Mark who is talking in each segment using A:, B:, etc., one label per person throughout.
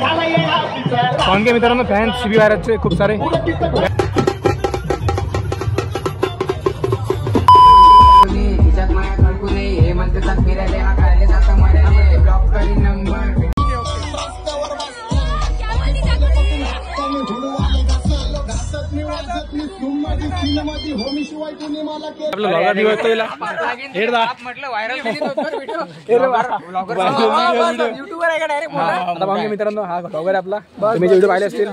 A: पाहून घ्या मित्रांनो, फॅन सीबी वायरचे खूप सारे. आपलं ब्लॉगर दिवस आता पाहून मित्रांनो, हा ब्लॉगर आपला. तुम्ही व्हिडिओ पाहिले असतील.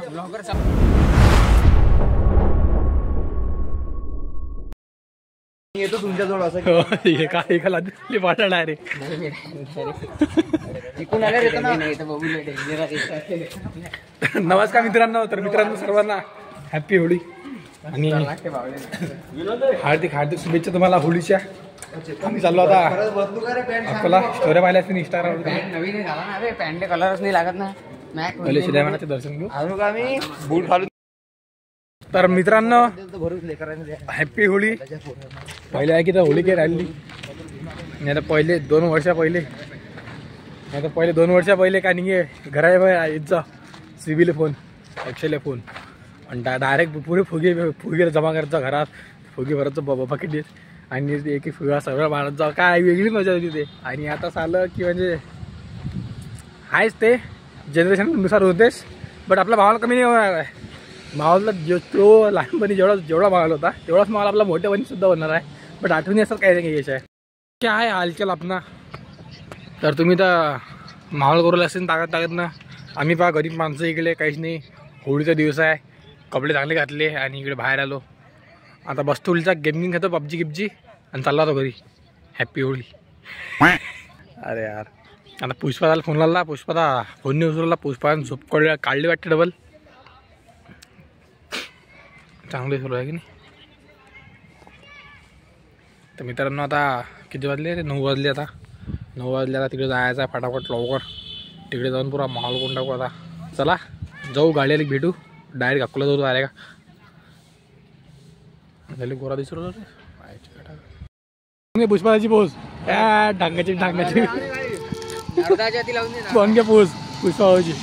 B: येतो तुमच्याजवळ असं
A: पाठा डायरेक्ट. नमस्कार मित्रांनो. तर मित्रांनो सर्वांना हॅपी होळी आणि हार्दिक हार्दिक शुभेच्छा तुम्हाला होळीच्या. आम्ही चाललो आता आपल्याला स्टोऱ्या पाहिल्या असतील इंस्टाग्राम.
C: नवीन झाला ना रे, पॅन्ट कलरच नाही लागत ना.
A: पहिले सुदैवानाचे दर्शन घेऊ.
B: अजून आम्ही बूट घालून.
A: तर मित्रांनो हॅपी होळी. पहिले आहे की तर होळी काही राहिली नाही. तर पहिले 2 वर्षा पहिले नाही तर पहिले 2 वर्षा पहिले काय नाही घरा सिव्हिल फोन ॲक्च्युअली फोन आणि डायरेक्ट पुरे फुगे जमा करायचा घरात. फुगे भरायचं बकेट देत आणि एक एक फुगा सगळं मारायचा. काय वेगळी मजा होती ते. आणि आता चाललं की म्हणजे आहेच ते जनरेशननुसार होतेच. बट आपला माहोल कमी नाही होणार आहे. माहोलला तो लहानपणी जेवढा माहोल होता तेवढाच माहोल आपला मोठ्यापणी सुद्धा होणार आहे. बट आठवणी असं काही नाही घ्यायचं आहे. काय आहे हालचाल आपला. तर तुम्ही तर माहोल करू असेल ताकद ना. आम्ही पहा गरीब माणसं इकडे काहीच नाही. होळीचा दिवस आहे, कपडे चांगले घातले आणि इकडे बाहेर आलो. आता बसतो होळीचा गेमिंग खातो पबजी आणि चालला होतो घरी. हॅपी होळी. अरे यार आता पुष्पाला फोन लावला. पुष्पाला फोन नाही उचलला. पुष्पाने झोप काढली वाटते डबल. चांगले सुरू आहे की नाही. तर मित्रांनो आता किती वाजले रे? 9 वाजले. आता 9 वाजले. आता तिकडे जायचं आहे फटाफट लवकर. तिकडे जाऊन पुरा माहोल करून टाकू. आता चला जाऊ गाडीला भेटू. डायरेक्ट अकोला जाऊ. अरे का झाले गोरा दिसू पुष्पाची पोच ढांगाची कोण घे पोच पुष्पाची.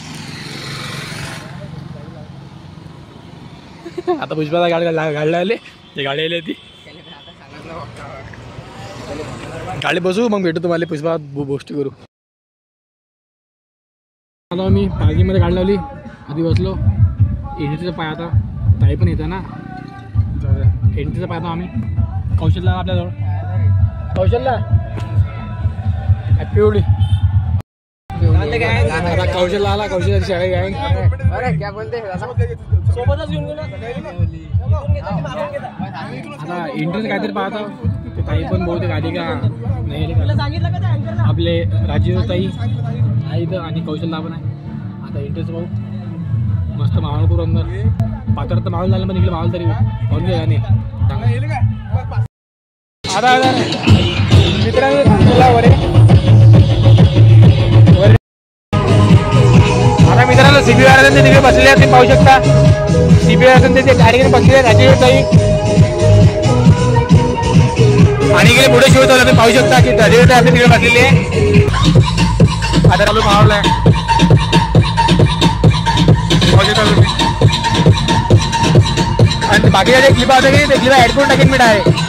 A: आता पुष्पाला गाडी आले. ते गाडी आली ती गाडी बसू मग भेटू तुम्हाला. पुष्पा गोष्टी करू. आता आम्ही पार्किंगमध्ये गाडी लावली. आधी बसलो. एंट्रीचा पाय आता ताई पण येतं ना. एंट्रीचा पाय आता आम्ही कौशलला आपल्याजवळ. कौशलला हॅपी होळी. आता कौशलला आला. कौशल शाळे गँग. आता एंट्रीचं काहीतरी पाहतो. ते ताई पण बहुतेक आधी का नाही आपले राजीव ताई आहे इथं आणि कौशलला पण आहे. आता एंट्रीचं पाहू. मस्त माहोल करू अंदर. पात्र तर माहोल झाला पण इकडे माहोल तरी पाहून घ्या नाही. आता मित्रांनो आता मित्रांनो सीबी वाले तिथे बसलेले आहेत. पाहू शकता सीबी वाले ते गाडीकडे बसलेले राजीव ताई आणि इकडे पुढे शिवत आला. पाहू शकता की राजीव ताई तिकडे बसलेली आहे. आता चालू माहोल आहे. आणि बाकीच्या जे क्लिप होते की ते क्लिप ॲड करून टाकेन मी डायरेक्ट.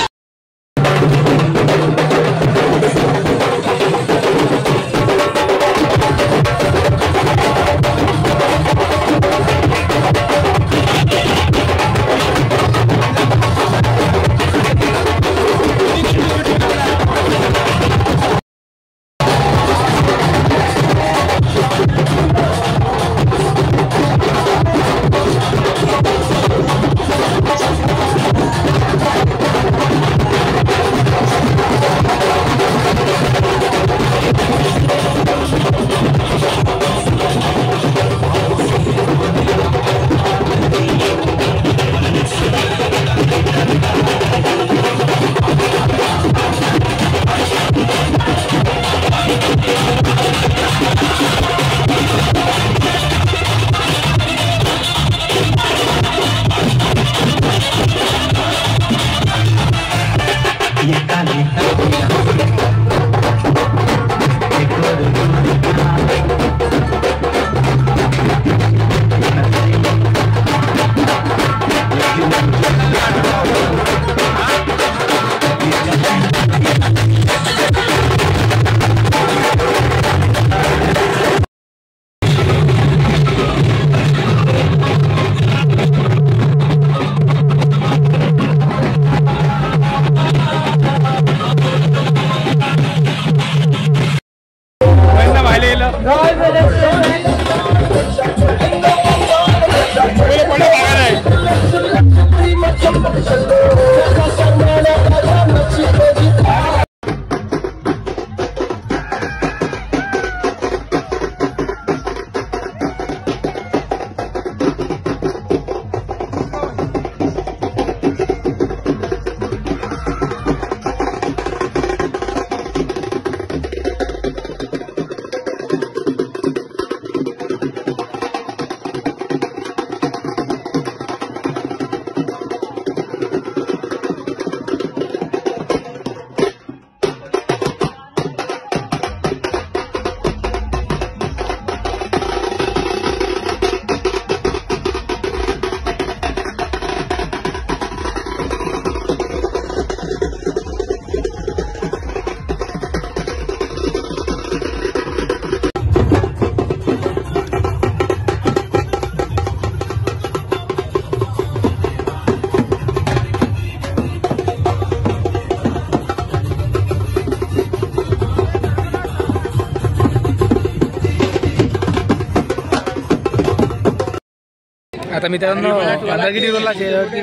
A: आता मित्रांनो पंधरगिरी रोडला शेवटी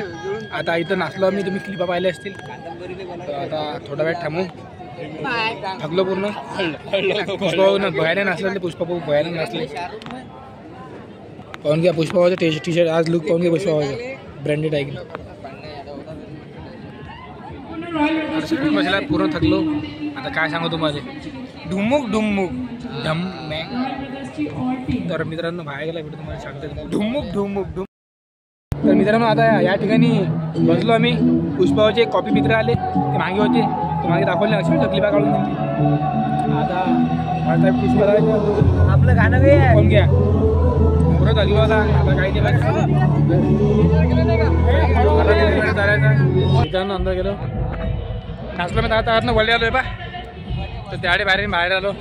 A: आता इथं नाचलो आम्ही, तुम्ही क्लिपा पाहिले असतील. तर आता थोडा वेळ थांबू, थकलो पूर्ण. पुष्पा भयाने नाचले, पुष्पा भयाने नाचले. पाहून घ्या पुष्पाचं टी शर्ट, आज लुक पाहून घ्या पुष्पाचं, ब्रँडेड आहे की. बसला पूर्ण थकलो. आता काय सांगू तुम्हाला, ढुमुक ढुमुक ढम मॅग. तर मित्रांनो बाहेर गेला व्हिडिओ तुम्हाला सांगतो, ढुमुक ढुमुक ढुम. तर मित्रांनो आता या ठिकाणी बसलो आम्ही. पुष्पाचे कॉपी मित्र आले, ते मागे होते, ते मागे दाखवले अशी तकलीफा काढून दिली. आता पुष्पा आपलं गाणं काय कोण घ्या पुरं थकलो आता. आता काही केलं मित्रांनो, अंदर गेलो नाचलो मी. आता आतनं वळले आलो बा, तर त्याडे बाहेर आलो.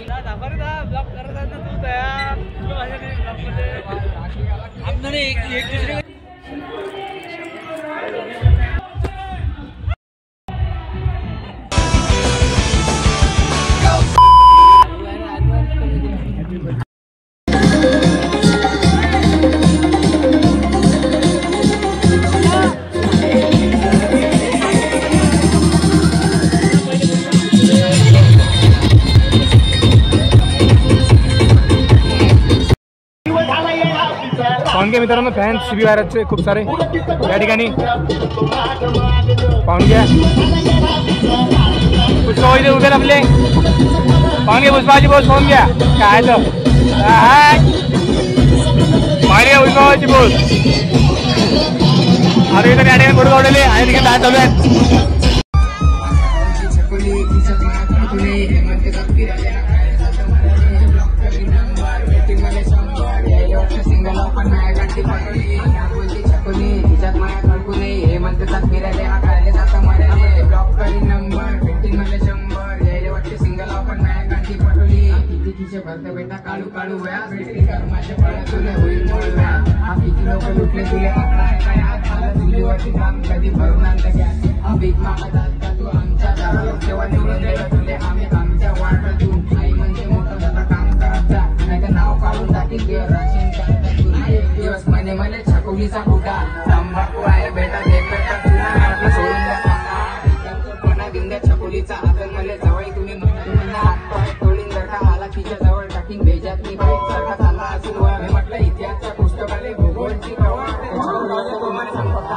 A: पाहून घ्या मित्रांनो, फॅन शिबी वायरचे खूप सारे या ठिकाणी पाहून घ्या. पुष्पा इथे उभे आपले पाहून घ्या. पुष्पाची बोस पाहून घ्या काय मागे पुष्पाची बोस. अरे इथे या ठिकाणी फोटो काढलेले आणि तिकडे डान्स चालू आहेत.
C: बेटा काळू काळू वया माझ्या तुले होईल हा किती लोक लुटले तुले तुझीवरती काम कधी भरून आणलं घ्या. भीक मागत असता तू आमच्या दारात, तेव्हा निवडून दिलं तुले आम्ही आमच्या वाटातून. आई म्हणजे मोठं झालं काम करत जा, नाही तर नाव काढून टाकील राशन करत. दिवस म्हणे मला छकुलीचा कुटा तंबाखू आहे बेटा, दे बेटा तुला म्हटलं सोडून द्या कोणा घेऊन द्या छकुलीचा हात. मला जवळ तुम्ही हात पाय तोडून जर का आला तिच्या जवळ टाकीन भेजात मी बाईक सारखा चालला असेल वर. मी म्हटलं इतिहासच्या पुस्तकाले भूगोलची प्रवाह तुम्हाला संपर्क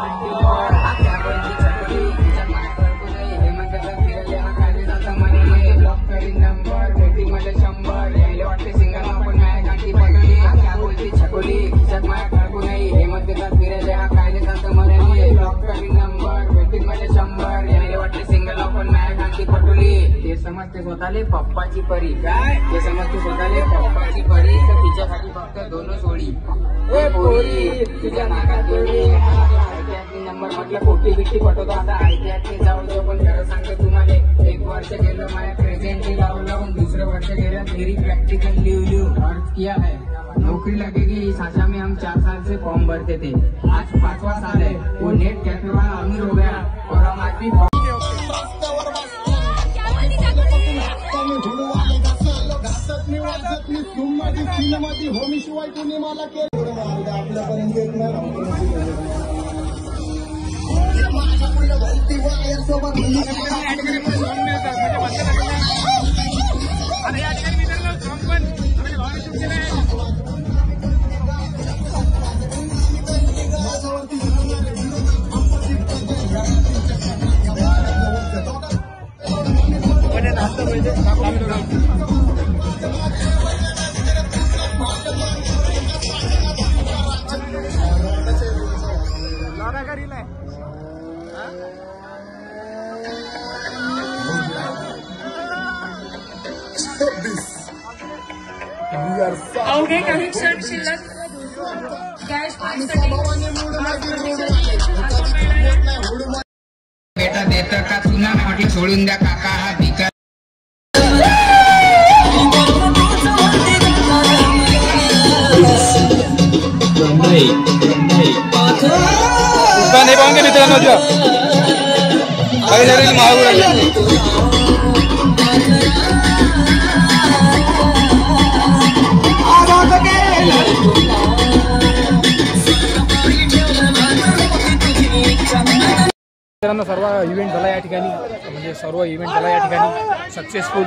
C: ब्लॉक करीन नंबर भेटी मध्ये 100 यायला वाटते सिंगल आपण माया गाठी पडली. क्या बोलती छकुली खिशात माया काढू नाही हे मध्ये फिरायला हा कायले जातं मराठी. ब्लॉक करीन नंबर भेटी मध्ये 100 यायला वाटते सिंगल आपण माया गाठी पटवली. ते समजते स्वतःले पप्पाची परी काय, ते समजते स्वतःले पप्पाची परी, तर तिच्यासाठी फक्त 2 सोळी पोरी तुझ्या नाकात जोडी. नंबर म्हटलं पोटी बिट्टी पटवतो आता ऐतिहासिक जाऊ दे. पण खरं सांगतो तुम्हाला 1 वर्ष गेलं माझ्या प्रेझेंटली लावून, दुसरं वर्ष गेलं मेरी प्रैक्टिकल लिव अर्ज किया है. नौकरी लगेगी इस आशा में हम 4 साल से फॉर्म भरते थे. आज 5वां साल है, वो नेट कैफे वाला अमीर हो गया और हम आज भी
D: अवघे काही क्षण शिल्लक कॅश
C: बेटा देत का तुला म्हटलं सोडून द्या काका हा भिकार.
A: नहीं पाऊंगे मित्रांनो मित्रांनो सर्व इव्हेंट झाला या ठिकाणी, म्हणजे सर्व इव्हेंट झाला या ठिकाणी सक्सेसफुल.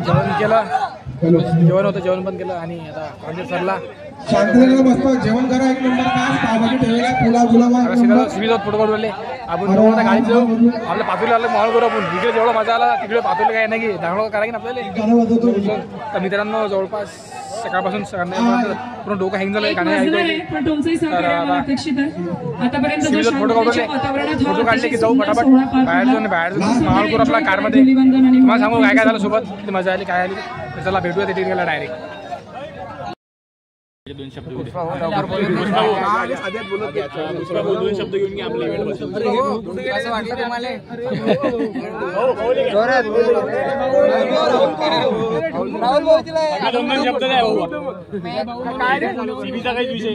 A: जेवण केलं, जेवण होतं, जेवण पण केलं आणि आता कॉन्सर्ट सरला.
E: शांततेला बसतो, जेवण करा. एक नंबर तास पावभाजी ठेवलेला, पुलाव
A: सिमीजात फोटो काढले आपण. दोन गाडीत जाऊ, आपल्या पातळीला आलं मॉल करू आपण. इकडे जेवढा मजा आला तिकडे पातळीला काय नाही की दाखवा करा की आपल्याला. तर मित्रांनो जवळपास सकाळपासून पूर्ण डोकं हँग झालं गाणं ऐकलं. फोटो काढले की जाऊ फटाफट बाहेर जाऊन माहोल करू आपला कारमध्ये. तुम्हाला सांगू काय काय झालं सोबत, मजा आली काय आली. तर चला भेटूया ते टिकेला डायरेक्ट. दोन शब्द घेऊन घे आपल्या इव्हेंट
C: असं वाटलं तुम्हाला?
A: दोन शब्द सीबीचा काही विषय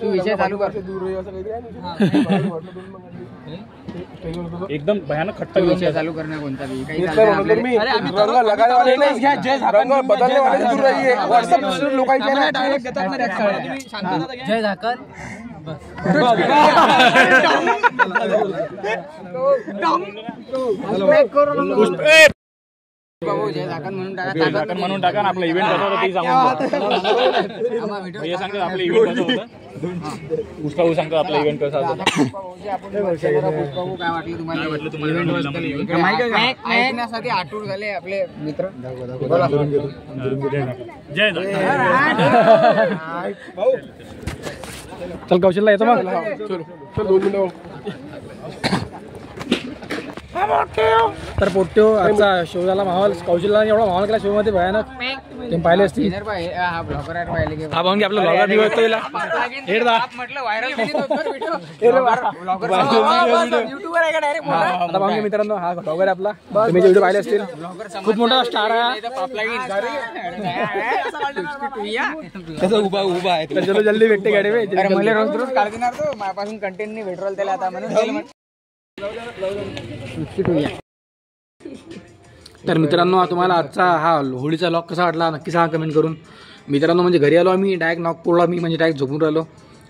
C: विषय चालू कर.
A: एकदम भयानक खट्टा
C: विषय चालू करण्या कोणता काही जय झाकर
A: म्हणून टाका आपला इव्हेंट कसं होतं ते सांगतो. आपलं इव्हेंट कसं होतं पुष्पा सांगतो आपला इव्हेंट कसा होता.
C: काय वाटलं तुम्हाला? ऐकण्यासाठी आठवड झाले आपले मित्र.
A: जय चल कौशलला येतो मग. तर पोट्यो आजचा शो झाला माहोल. कौशलला एवढा माहोल केला शो मध्ये भयानक, तुम्ही पाहिले असतील. हा भाऊन आपला ब्लॉगर बी होतो याला आता भाऊन मित्रांनो हा ब्लॉगर आपला, तुम्ही व्हिडिओ पाहिले असतील. खूप मोठा स्टार आहे,
B: कसं उभा आहे.
A: तर चलो जल्दी भेटते गाडी में.
C: मला रोज रोज काळ देणार तो माझ्यापासून कंटेंट नाही भेटवल त्याला आता म्हणून.
A: तर मित्रांनो तुम्हाला आजचा हा होळीचा लॉक कसा वाटला नक्की सांगा कमेंट करून. मित्रांनो म्हणजे घरी आलो आम्ही, डायरेक्ट नॉक पोळला मी, म्हणजे डायरेक्ट झोपून राहिलो.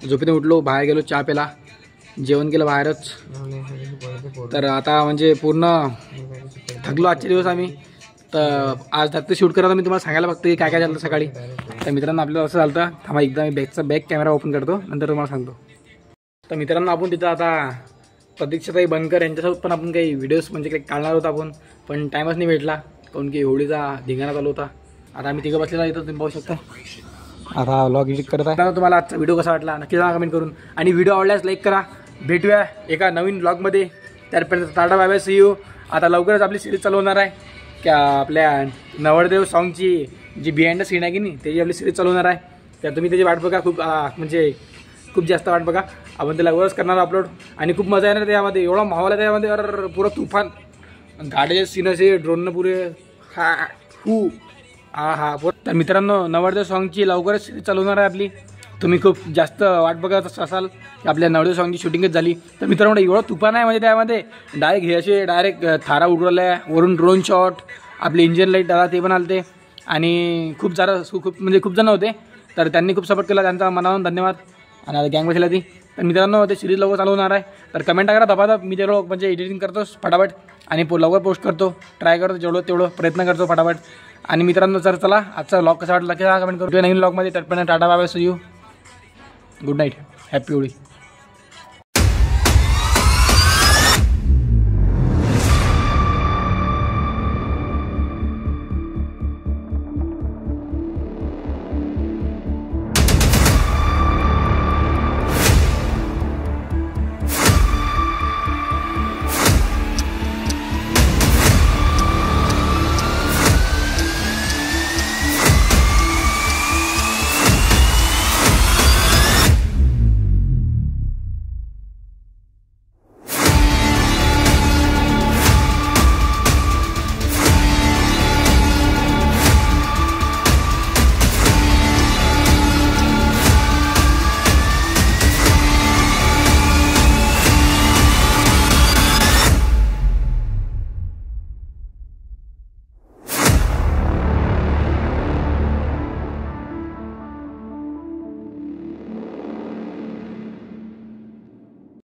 A: झोपेतून उठलो, बाहेर गेलो, चहा प्याला, जेवण केलं बाहेरच. तर आता म्हणजे पूर्ण थकलो आजचे दिवस आम्ही. तर आज रात्री शूट करत मी तुम्हाला सांगायला फक्त काय काय झालं सकाळी. तर मित्रांनो आपल्याला असं झालं, थांबा एकदा मी बॅक कॅमेरा ओपन करतो, नंतर तुम्हाला सांगतो. तर मित्रांनो आपण तिथं आता प्रतीक्षाताई बनकर यांच्यासोबत पण आपण काही व्हिडिओज म्हणजे काही काढणार होता आपण, पण टाईमच नाही भेटला काऊन की होळीचा धिंगाणा चालू होता. आता आम्ही तिघं बसलेला इथं तुम्ही पाहू शकता. आता व्लॉग एडिट करत आहे. तुम्हाला आजचा व्हिडिओ कसा वाटला नक्की सांगा कमेंट करून, आणि व्हिडिओ आवडल्यास लाईक करा. भेटूया एका नवीन व्लॉगमध्ये. त्यापर्यंत tata bye bye, see you. आता लवकरच आपली सिरीज चालू होणार आहे की आपल्या नवरदेव सॉन्गची जी बिहाइंड द सीन आहे की नाही त्याची आपली सिरीज चालू होणार आहे. तर तुम्ही त्याची वाट बघा, खूप म्हणजे खूप जास्त वाट बघा. आपण त्याला लवकरच करणार अपलोड, आणि खूप मजा येणार त्यामध्ये. एवढा माहोल आहे त्यामध्ये, अर पुरं तुफान गाड्याचे सीन असे, ड्रोननं पुरे हा हू हा. तर मित्रांनो नवरदेव सॉन्गची लवकरच सिरीज चालू होणार आहे आपली. तुम्ही खूप जास्त वाट बघत असाल की आपल्या नवरदेव सॉन्गची शूटिंगच झाली. तर मित्रांनो एवढं तुफान आहे म्हणजे त्यामध्ये डायरेक्ट हे असे डायरेक्ट थारा उडवल्या, वरून ड्रोन शॉट, आपले इंजिन लाईट आला ते पण आलते, आणि खूप जण होते. तर त्यांनी खूप सपोर्ट केला, त्यांचा मनावरून धन्यवाद. आणि आता गँग बसल्या ती. तर मित्रांनो ते सिरीज लवकर चालू होणार आहे. तर कमेंट करा दबादब. मी तेवढं म्हणजे एडिटिंग करतो फटाफट, आणि लवकर पोस्ट करतो, ट्राय करतो तेवढं प्रयत्न करतो फटाफट. आणि मित्रांनो जर चला आजचा व्लॉग कसा वाटला नक्की कमेंट करतो नवीन व्लॉगमध्ये. तर पण tata bye bye, see you, good night, happy Holi.